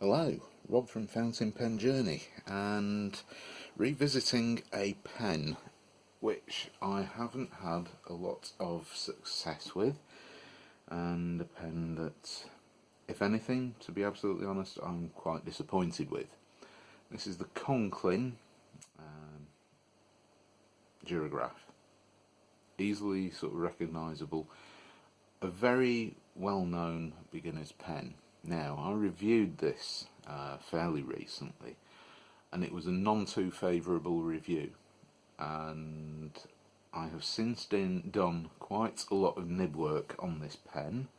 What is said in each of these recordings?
Hello, Rob from Fountain Pen Journey, and revisiting a pen which I haven't had a lot of success with, and a pen that, if anything, to be absolutely honest, I'm quite disappointed with. This is the Conklin Duragraph. Easily sort of recognisable, a very well-known beginner's pen. Now, I reviewed this fairly recently, and it was a non too favourable review, and I have since done quite a lot of nib work on this pen.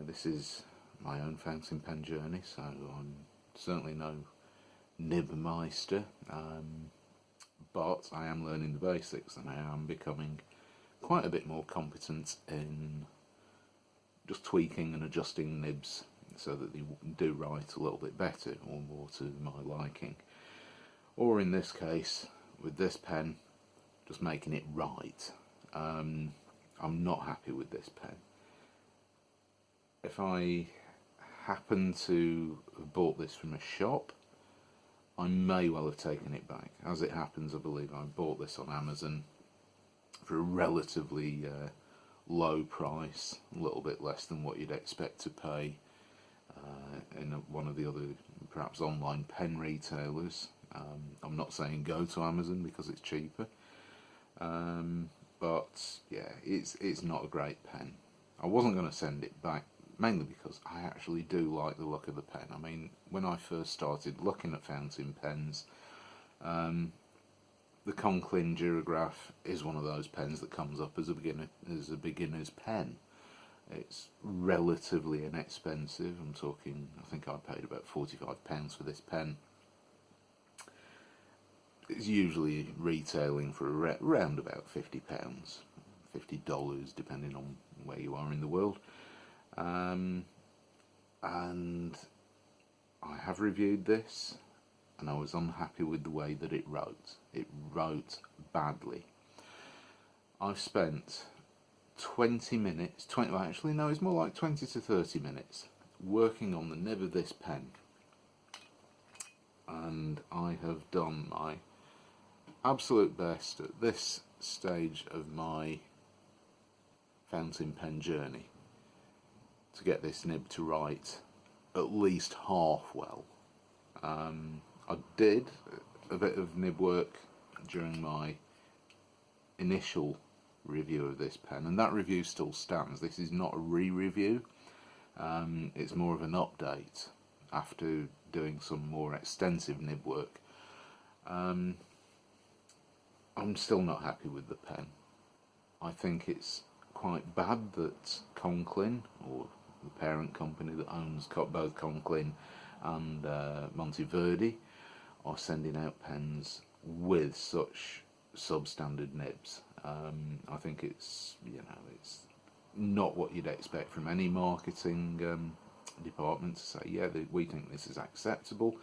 This is my own fountain pen journey, so I'm certainly no nibmeister, but I am learning the basics, and I am becoming quite a bit more competent in just tweaking and adjusting nibs so that they do write a little bit better or more to my liking. Or in this case, with this pen, just making it right. I'm not happy with this pen. If I happen to have bought this from a shop, I may well have taken it back. As it happens, I believe I bought this on Amazon for a relatively low price, a little bit less than what you'd expect to pay in one of the other perhaps online pen retailers. I'm not saying go to Amazon because it's cheaper, but yeah, it's not a great pen. I wasn't going to send it back, mainly because I actually do like the look of the pen. I mean, when I first started looking at fountain pens, the Conklin Duragraph is one of those pens that comes up as a beginner's pen. It's relatively inexpensive. I'm talking, I think I paid about £45 for this pen. It's usually retailing for around about £50, $50 depending on where you are in the world. And I have reviewed this, and I was unhappy with the way that it wrote. It wrote badly. I've spent 20 minutes, well actually no, it's more like 20 to 30 minutes working on the nib of this pen, and I have done my absolute best at this stage of my fountain pen journey to get this nib to write at least half well. I did a bit of nib work during my initial review of this pen, and that review still stands. This is not a re-review, it's more of an update after doing some more extensive nib work. I'm still not happy with the pen. I think it's quite bad that Conklin, or the parent company that owns both Conklin and Monteverdi, are sending out pens with such substandard nibs. I think it's not what you'd expect from any marketing department to say, yeah, we think this is acceptable.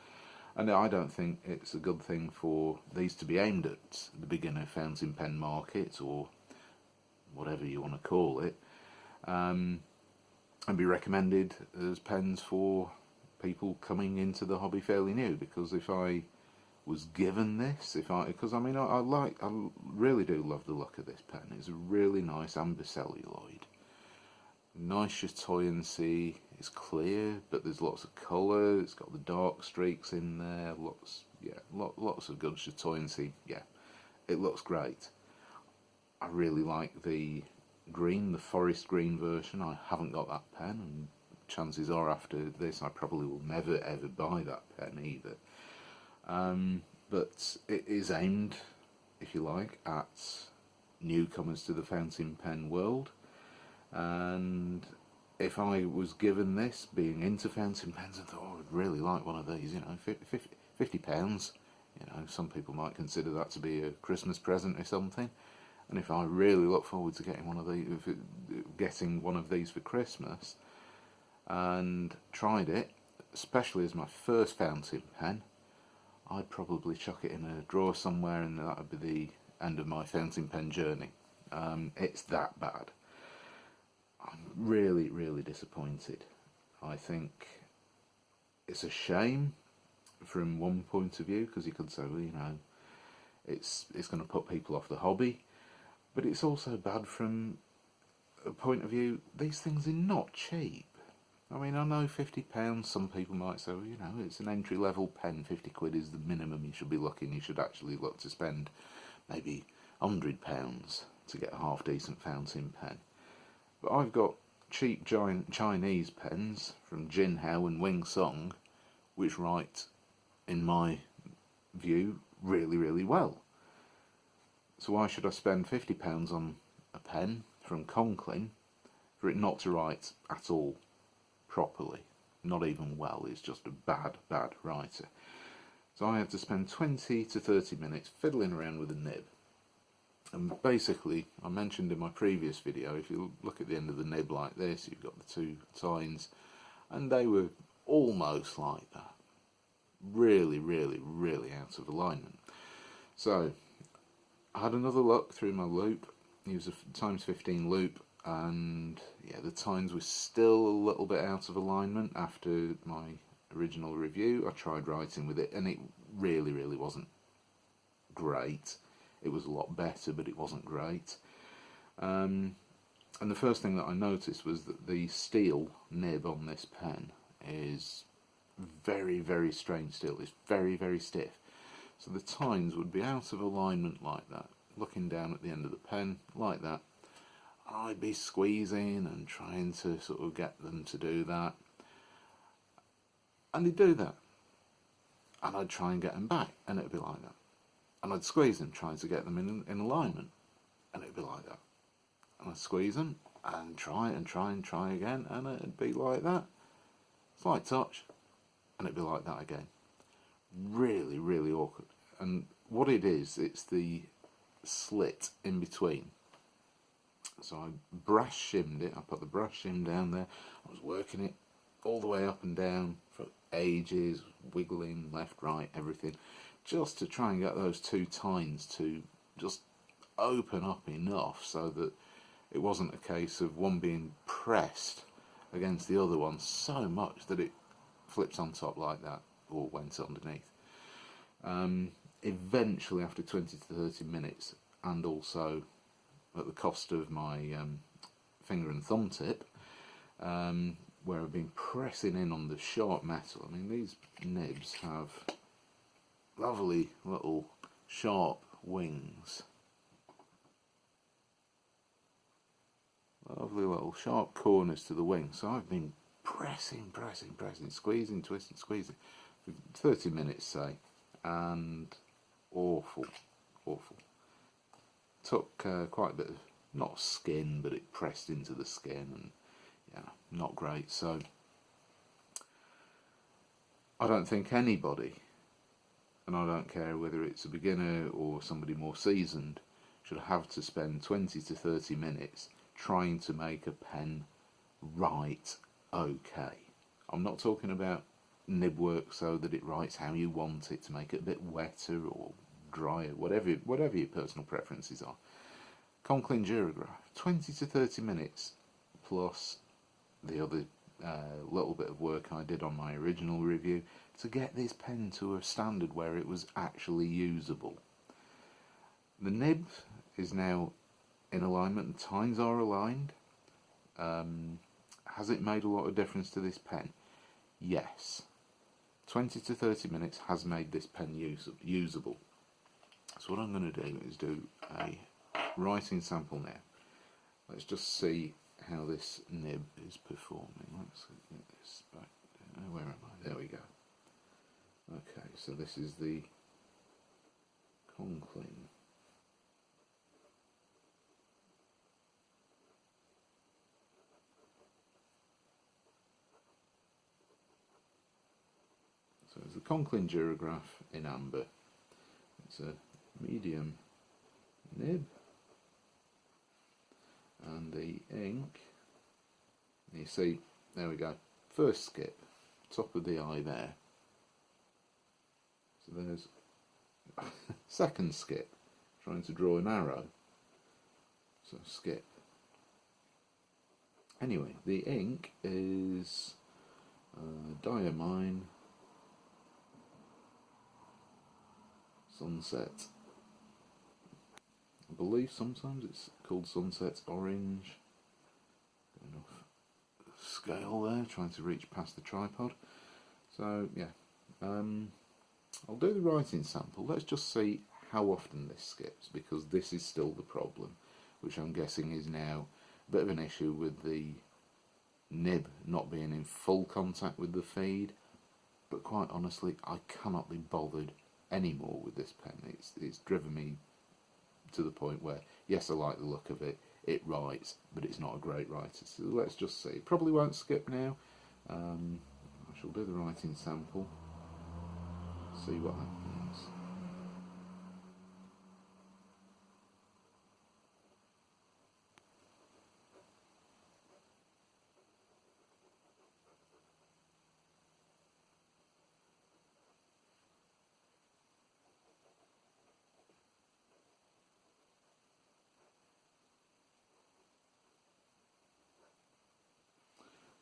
And I don't think it's a good thing for these to be aimed at the beginner fountain pen market, or whatever you want to call it, and be recommended as pens for people coming into the hobby fairly new. Because if I was given this, because I mean, I really do love the look of this pen. It's a really nice amber celluloid, nice chatoyancy. It's clear, but there's lots of colour. It's got the dark streaks in there. Lots of good chatoyancy. Yeah, it looks great. I really like the green, the forest green version. I haven't got that pen, and chances are after this I probably will never ever buy that pen either. But it is aimed, if you like, at newcomers to the fountain pen world, and if I was given this, being into fountain pens, and thought, oh, I'd really like one of these, £50, some people might consider that to be a Christmas present or something. And if I really look forward to getting one of these for Christmas, and tried it, especially as my first fountain pen, I'd probably chuck it in a drawer somewhere, and that would be the end of my fountain pen journey. It's that bad. I'm really, really disappointed. I think it's a shame from one point of view, because you could say, well, you know, it's going to put people off the hobby, but it's also bad from a point of view, these things are not cheap. I mean, I know £50, some people might say, well, you know, it's an entry level pen, 50 quid is the minimum you should be looking. You should actually look to spend maybe £100 to get a half decent fountain pen. But I've got cheap giant Chinese pens from Jinhao and Wing Song, which write, in my view, really, really well. So why should I spend £50 on a pen from Conklin for it not to write at all properly? Not even well, it's just a bad writer. So I had to spend 20 to 30 minutes fiddling around with a nib. And basically, I mentioned in my previous video, if you look at the end of the nib like this, you've got the two tines, and they were almost like that. Really, really, really out of alignment. So, I had another look through my loop, use a times 15 loop, and yeah, the tines were still a little bit out of alignment after my original review. I tried writing with it, and it really, really wasn't great. It was a lot better, but it wasn't great. And the first thing that I noticed was that the steel nib on this pen is very, very strange steel. It's very, very stiff. So the tines would be out of alignment like that, looking down at the end of the pen like that. I'd be squeezing and trying to sort of get them to do that. And they'd do that. And I'd try and get them back, and it'd be like that. And I'd squeeze them, trying to get them in alignment, and it'd be like that. And I'd squeeze them, and try again, and it'd be like that. Slight touch, and it'd be like that again. Really, really awkward. And what it is, it's the slit in between. So I brass shimmed it, I put the brass shim down there, I was working it all the way up and down for ages, wiggling left, right, everything, just to try and get those two tines to just open up enough so that it wasn't a case of one being pressed against the other one so much that it flipped on top like that, or went underneath. Eventually, after 20 to 30 minutes, and also at the cost of my finger and thumb tip, where I've been pressing in on the sharp metal. I mean, these nibs have lovely little sharp wings. Lovely little sharp corners to the wing. So I've been pressing, squeezing, twisting, squeezing for 30 minutes, say, and awful. Took quite a bit of, not skin, but it pressed into the skin, and yeah, not great. So I don't think anybody, and I don't care whether it's a beginner or somebody more seasoned, should have to spend 20 to 30 minutes trying to make a pen write okay. I'm not talking about nib work so that it writes how you want it, to make it a bit wetter or drier, whatever your personal preferences are. Conklin Duragraph, 20 to 30 minutes, plus the other little bit of work I did on my original review to get this pen to a standard where it was actually usable. The nib is now in alignment, the tines are aligned. Has it made a lot of difference to this pen? Yes. 20 to 30 minutes has made this pen usable. So what I'm going to do is do a writing sample now. Let's just see how this nib is performing. Let's get this back down. Where am I? There we go. Okay, so this is the Conklin. So it's the Conklin Duragraph in amber. It's a medium nib, and the ink, you see, there we go, first skip, top of the eye there. So there's second skip, trying to draw an arrow, so skip. Anyway, the ink is Diamine, Sunset. I believe sometimes it's called Sunset Orange. Going off scale there, trying to reach past the tripod. So yeah, I'll do the writing sample. Let's just see how often this skips, because this is still the problem, which I'm guessing is now a bit of an issue with the nib not being in full contact with the feed. But quite honestly, I cannot be bothered anymore with this pen. It's driven me to the point where, yes, I like the look of it, it writes, but it's not a great writer. So let's just see. Probably won't skip now. I shall do the writing sample, see what happens.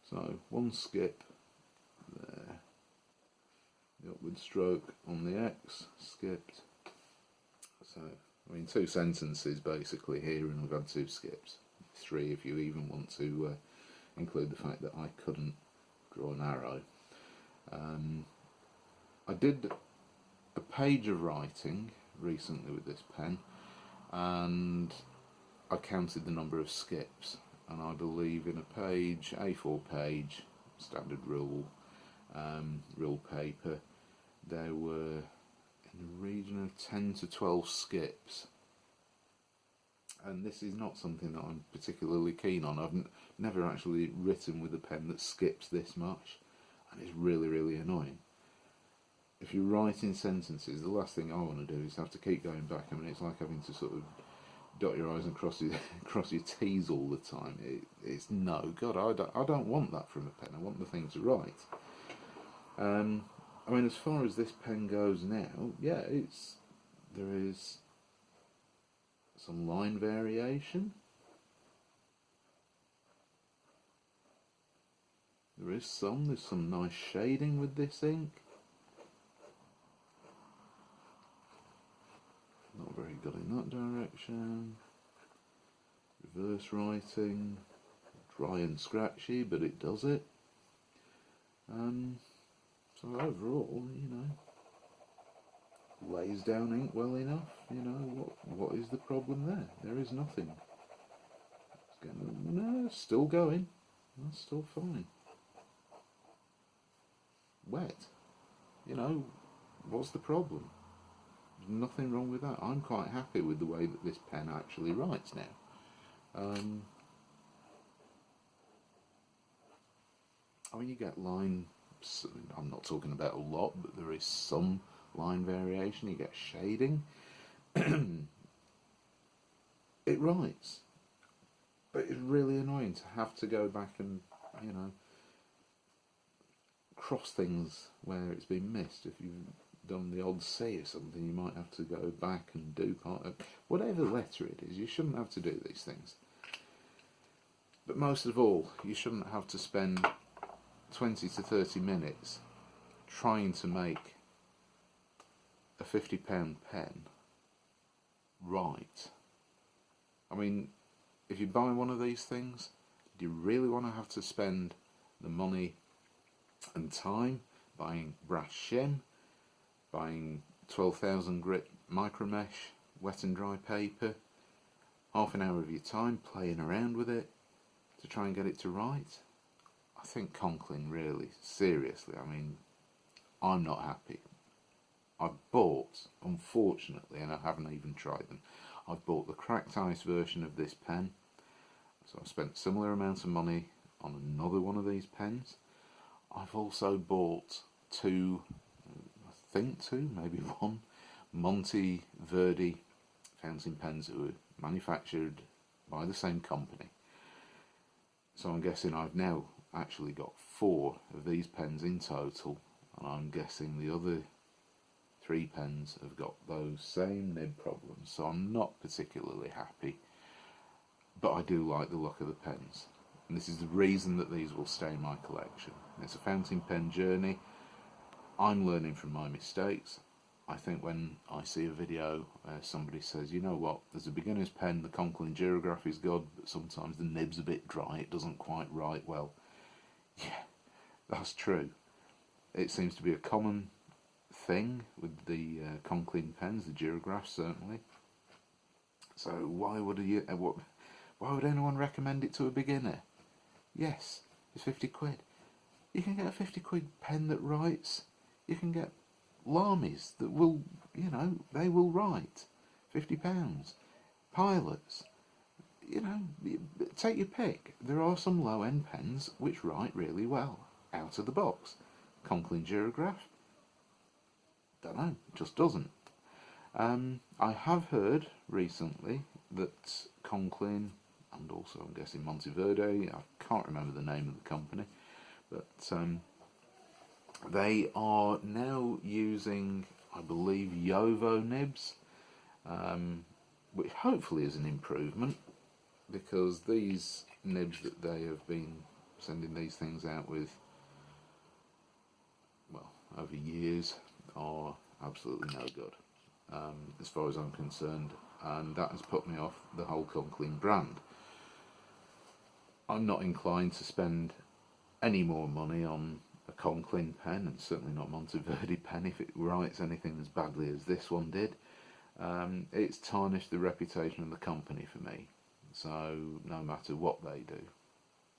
So, one skip there. The upward stroke on the X, skipped. So, I mean, 2 sentences basically here, and we've had 2 skips. 3 if you even want to include the fact that I couldn't draw an arrow. I did a page of writing recently with this pen, and I counted the number of skips, and I believe in a page, A4 page, standard rule, rule paper, there were in the region of 10 to 12 skips. And this is not something that I'm particularly keen on. I've never actually written with a pen that skips this much, and it's really, really annoying. If you write in sentences, the last thing I want to do is have to keep going back. I mean, it's like having to sort of dot your I's and cross your T's all the time. It's no, God, I don't want that from a pen. I want the thing to write. I mean, as far as this pen goes now, yeah, there is some line variation. There's some nice shading with this ink. Not very good in that direction. Reverse writing, dry and scratchy, but it does it. So overall, you know, lays down ink well enough. You know, what is the problem there? There is nothing. No, still going. That's still fine. Wet. You know, what's the problem? There's nothing wrong with that. I'm quite happy with the way that this pen actually writes now. I mean, you get line, I'm not talking about a lot, but there is some line variation. You get shading. It writes, but it's really annoying to have to go back and, you know, cross things where it's been missed. If you've done the odd C or something, you might have to go back and do part of whatever letter it is. You shouldn't have to do these things. But most of all, you shouldn't have to spend 20 to 30 minutes trying to make a £50 pen right. I mean, if you buy one of these things, do you really want to have to spend the money and time buying brass shim, buying 12,000 grit micromesh, wet and dry paper, half an hour of your time playing around with it to try and get it to write? I think Conklin, really, seriously, I mean, I'm not happy. I've bought, unfortunately, and I haven't even tried them, I've bought the cracked ice version of this pen, so I've spent similar amounts of money on another one of these pens. I've also bought two, maybe one, Monte Verdi fountain pens that were manufactured by the same company. So I'm guessing I've now actually got 4 of these pens in total, and I'm guessing the other 3 pens have got those same nib problems, so I'm not particularly happy, but I do like the look of the pens. And this is the reason that these will stay in my collection. It's a fountain pen journey. I'm learning from my mistakes. I think when I see a video where somebody says, you know what, there's a beginner's pen, the Conklin Duragraph is good, but sometimes the nib's a bit dry, it doesn't quite write well. Yeah, that's true. It seems to be a common thing with the Conklin pens, the Duragraphs certainly. So why would anyone recommend it to a beginner? Yes, it's 50 quid. You can get a 50 quid pen that writes. You can get Lamies that will, they will write. £50. Pilots. Take your pick. There are some low-end pens which write really well out of the box. Conklin Duragraph, don't know, just doesn't. I have heard recently that Conklin, and also I'm guessing Monteverde, I can't remember the name of the company, but they are now using, I believe, Yovo nibs, which hopefully is an improvement, because these nibs that they have been sending these things out with, well, over years, are absolutely no good, as far as I'm concerned, and that has put me off the whole Conklin brand. I'm not inclined to spend any more money on a Conklin pen, and certainly not Monteverde pen if it writes anything as badly as this one did. It's tarnished the reputation of the company for me, so no matter what they do,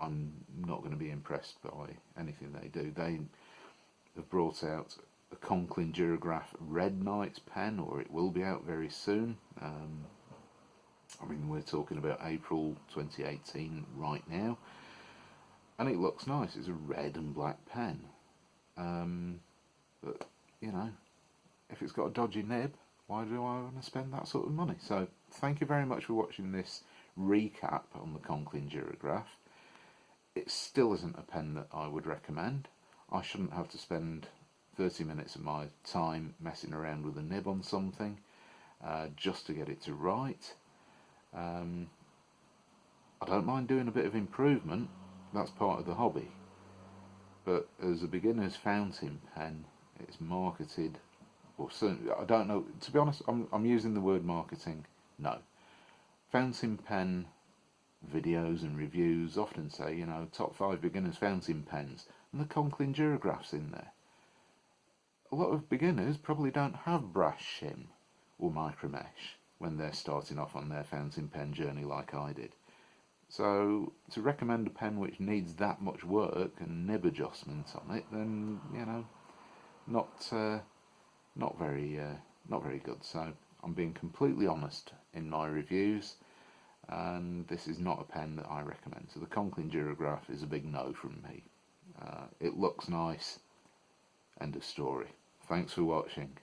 I'm not going to be impressed by anything they do. They have brought out a Conklin Duragraph Red Knights pen, or it will be out very soon. I mean, we're talking about April 2018 right now, and it looks nice. It's a red and black pen, but if it's got a dodgy nib, why do I want to spend that sort of money? So thank you very much for watching this recap on the Conklin Duragraph. It still isn't a pen that I would recommend. I shouldn't have to spend 30 minutes of my time messing around with a nib on something just to get it to write. I don't mind doing a bit of improvement, that's part of the hobby, but as a beginner's fountain pen, it's marketed, or certainly, I don't know, to be honest, I'm using the word marketing, no. Fountain pen videos and reviews often say, top 5 beginners fountain pens, and the Conklin Duragraph's in there. A lot of beginners probably don't have brass shim or micromesh when they're starting off on their fountain pen journey like I did. So to recommend a pen which needs that much work and nib adjustments on it, then not very good. So I'm being completely honest in my reviews, and this is not a pen that I recommend. So the Conklin Duragraph is a big no from me. It looks nice. End of story. Thanks for watching.